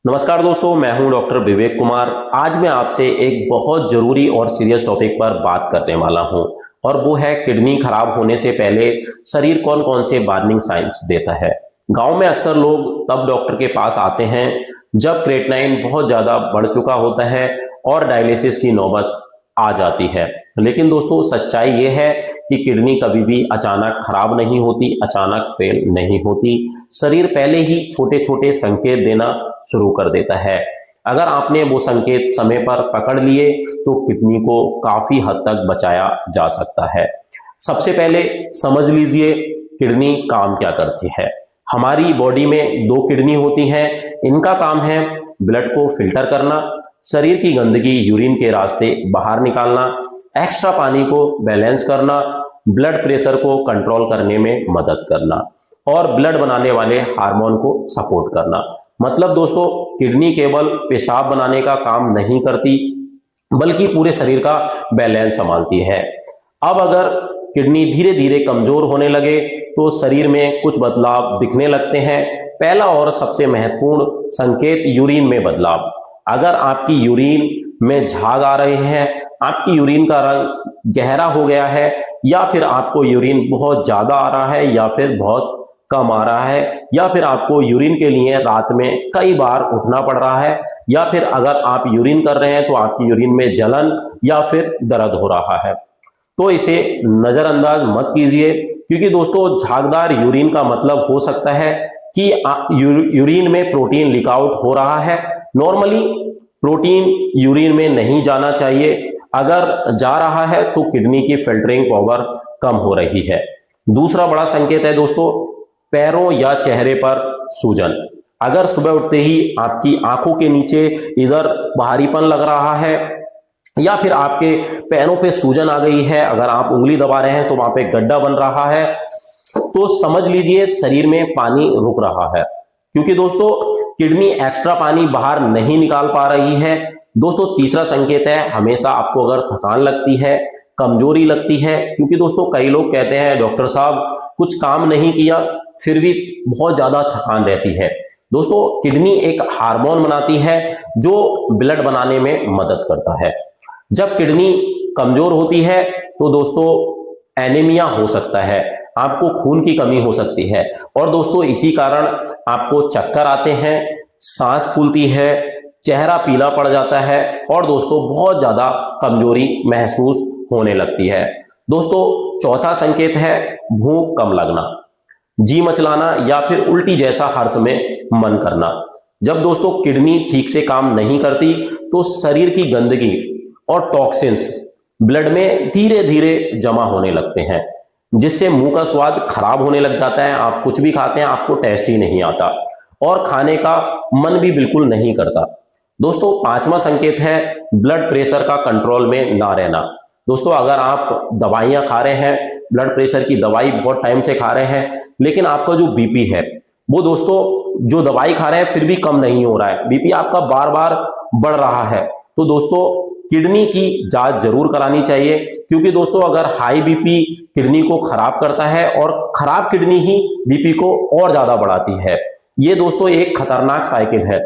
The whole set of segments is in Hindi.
नमस्कार दोस्तों, मैं हूं डॉक्टर विवेक कुमार। आज मैं आपसे एक बहुत जरूरी और सीरियस टॉपिक पर बात करने वाला हूं और वो है किडनी खराब होने से पहले शरीर कौन कौन से वार्निंग साइंस देता है। गांव में अक्सर लोग तब डॉक्टर के पास आते हैं जब क्रिएटिनिन बहुत ज्यादा बढ़ चुका होता है और डायलिसिस की नौबत आ जाती है। लेकिन दोस्तों, सच्चाई ये है कि किडनी कभी भी अचानक खराब नहीं होती, अचानक फेल नहीं होती। शरीर पहले ही छोटे छोटे संकेत देना शुरू कर देता है। अगर आपने वो संकेत समय पर पकड़ लिए तो किडनी को काफी हद तक बचाया जा सकता है। सबसे पहले समझ लीजिए किडनी काम क्या करती है। हमारी बॉडी में दो किडनी होती हैं। इनका काम है ब्लड को फिल्टर करना, शरीर की गंदगी यूरिन के रास्ते बाहर निकालना, एक्स्ट्रा पानी को बैलेंस करना, ब्लड प्रेशर को कंट्रोल करने में मदद करना और ब्लड बनाने वाले हार्मोन को सपोर्ट करना। मतलब दोस्तों, किडनी केवल पेशाब बनाने का काम नहीं करती बल्कि पूरे शरीर का बैलेंस संभालती है। अब अगर किडनी धीरे धीरे कमजोर होने लगे तो शरीर में कुछ बदलाव दिखने लगते हैं। पहला और सबसे महत्वपूर्ण संकेत यूरिन में बदलाव। अगर आपकी यूरिन में झाग आ रहे हैं, आपकी यूरिन का रंग गहरा हो गया है, या फिर आपको यूरिन बहुत ज्यादा आ रहा है या फिर बहुत कम आ रहा है, या फिर आपको यूरिन के लिए रात में कई बार उठना पड़ रहा है, या फिर अगर आप यूरिन कर रहे हैं तो आपकी यूरिन में जलन या फिर दर्द हो रहा है, तो इसे नजरअंदाज मत कीजिए। क्योंकि दोस्तों, झागदार यूरिन का मतलब हो सकता है कि यूरिन में प्रोटीन लीक आउट हो रहा है। नॉर्मली प्रोटीन यूरिन में नहीं जाना चाहिए। अगर जा रहा है तो किडनी की फिल्टरिंग पावर कम हो रही है। दूसरा बड़ा संकेत है दोस्तों, पैरों या चेहरे पर सूजन। अगर सुबह उठते ही आपकी आंखों के नीचे इधर भारीपन लग रहा है या फिर आपके पैरों पे सूजन आ गई है, अगर आप उंगली दबा रहे हैं तो वहां पे गड्ढा बन रहा है, तो समझ लीजिए शरीर में पानी रुक रहा है। क्योंकि दोस्तों, किडनी एक्स्ट्रा पानी बाहर नहीं निकाल पा रही है। दोस्तों, तीसरा संकेत है, हमेशा आपको अगर थकान लगती है, कमजोरी लगती है। क्योंकि दोस्तों, कई लोग कहते हैं डॉक्टर साहब कुछ काम नहीं किया फिर भी बहुत ज्यादा थकान रहती है। दोस्तों, किडनी एक हार्मोन बनाती है जो ब्लड बनाने में मदद करता है। जब किडनी कमजोर होती है तो दोस्तों एनीमिया हो सकता है, आपको खून की कमी हो सकती है और दोस्तों इसी कारण आपको चक्कर आते हैं, सांस फूलती है, चेहरा पीला पड़ जाता है और दोस्तों बहुत ज्यादा कमजोरी महसूस होने लगती है। दोस्तों, चौथा संकेत है भूख कम लगना, जी मचलाना या फिर उल्टी जैसा हर समय मन करना। जब दोस्तों किडनी ठीक से काम नहीं करती तो शरीर की गंदगी और टॉक्सिन्स ब्लड में धीरे धीरे जमा होने लगते हैं, जिससे मुंह का स्वाद खराब होने लग जाता है। आप कुछ भी खाते हैं आपको टेस्ट ही नहीं आता और खाने का मन भी बिल्कुल नहीं करता। दोस्तों, पांचवा संकेत है ब्लड प्रेशर का कंट्रोल में ना रहना। दोस्तों, अगर आप दवाइयां खा रहे हैं, ब्लड प्रेशर की दवाई बहुत टाइम से खा रहे हैं, लेकिन आपका जो बीपी है वो दोस्तों जो दवाई खा रहे हैं फिर भी कम नहीं हो रहा है, बीपी आपका बार बार बढ़ रहा है, तो दोस्तों किडनी की जांच जरूर करानी चाहिए। क्योंकि दोस्तों अगर हाई बीपी किडनी को खराब करता है और खराब किडनी ही बीपी को और ज्यादा बढ़ाती है। ये दोस्तों एक खतरनाक साइकिल है।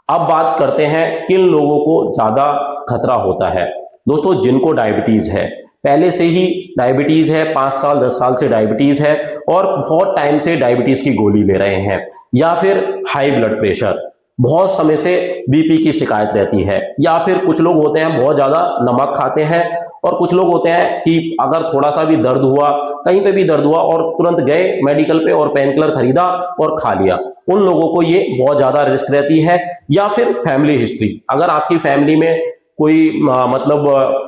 अब बात करते हैं किन लोगों को ज्यादा खतरा होता है। दोस्तों, जिनको डायबिटीज है, पहले से ही डायबिटीज है, 5 साल 10 साल से डायबिटीज है और बहुत टाइम से डायबिटीज की गोली ले रहे हैं, या फिर हाई ब्लड प्रेशर, बहुत समय से बीपी की शिकायत रहती है, या फिर कुछ लोग होते हैं बहुत ज्यादा नमक खाते हैं, और कुछ लोग होते हैं कि अगर थोड़ा सा भी दर्द हुआ, कहीं पे भी दर्द हुआ और तुरंत गए मेडिकल पे और पेन किलर खरीदा और खा लिया, उन लोगों को ये बहुत ज्यादा रिस्क रहती है। या फिर फैमिली हिस्ट्री, अगर आपकी फैमिली में कोई मतलब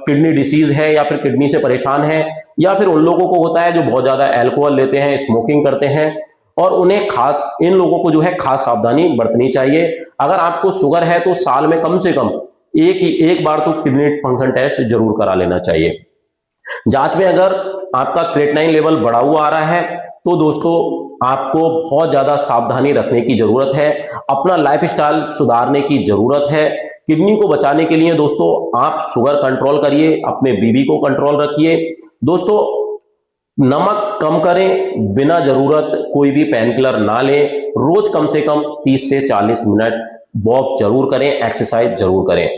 किडनी डिसीज है या फिर किडनी से परेशान है, या फिर उन लोगों को होता है जो बहुत ज्यादा अल्कोहल लेते हैं, स्मोकिंग करते हैं, और उन्हें इन लोगों को जो है खास सावधानी बरतनी चाहिए। अगर आपको शुगर है तो साल में कम से कम एक बार तो किडनी फंक्शन टेस्ट जरूर करा लेना चाहिए। जांच में अगर आपका क्रिएटिनिन लेवल बढ़ा हुआ आ रहा है तो दोस्तों आपको बहुत ज्यादा सावधानी रखने की जरूरत है, अपना लाइफस्टाइल सुधारने की जरूरत है। किडनी को बचाने के लिए दोस्तों आप शुगर कंट्रोल करिए, अपने बीबी को कंट्रोल रखिए। दोस्तों, नमक कम करें, बिना जरूरत कोई भी पेन किलर ना लें, रोज कम से कम 30 से 40 मिनट वॉक जरूर करें, एक्सरसाइज जरूर करें।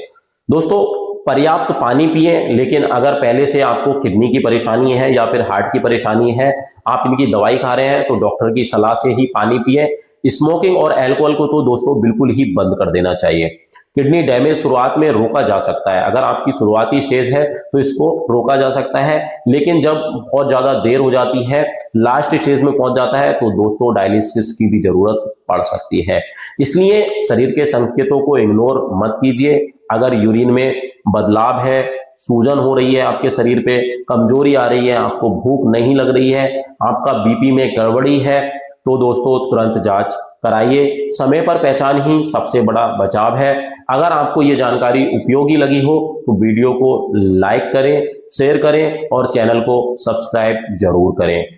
दोस्तों, पर्याप्त पानी पिएं, लेकिन अगर पहले से आपको किडनी की परेशानी है या फिर हार्ट की परेशानी है, आप इनकी दवाई खा रहे हैं, तो डॉक्टर की सलाह से ही पानी पिएं। स्मोकिंग और अल्कोहल को तो दोस्तों बिल्कुल ही बंद कर देना चाहिए। किडनी डैमेज शुरुआत में रोका जा सकता है। अगर आपकी शुरुआती स्टेज है तो इसको रोका जा सकता है, लेकिन जब बहुत ज्यादा देर हो जाती है, लास्ट स्टेज में पहुंच जाता है, तो दोस्तों डायलिसिस की भी जरूरत पड़ सकती है। इसलिए शरीर के संकेतों को इग्नोर मत कीजिए। अगर यूरिन में बदलाव है, सूजन हो रही है आपके शरीर पे, कमजोरी आ रही है, आपको भूख नहीं लग रही है, आपका बीपी में गड़बड़ी है, तो दोस्तों तुरंत जांच कराइए। समय पर पहचान ही सबसे बड़ा बचाव है। अगर आपको ये जानकारी उपयोगी लगी हो तो वीडियो को लाइक करें, शेयर करें और चैनल को सब्सक्राइब जरूर करें।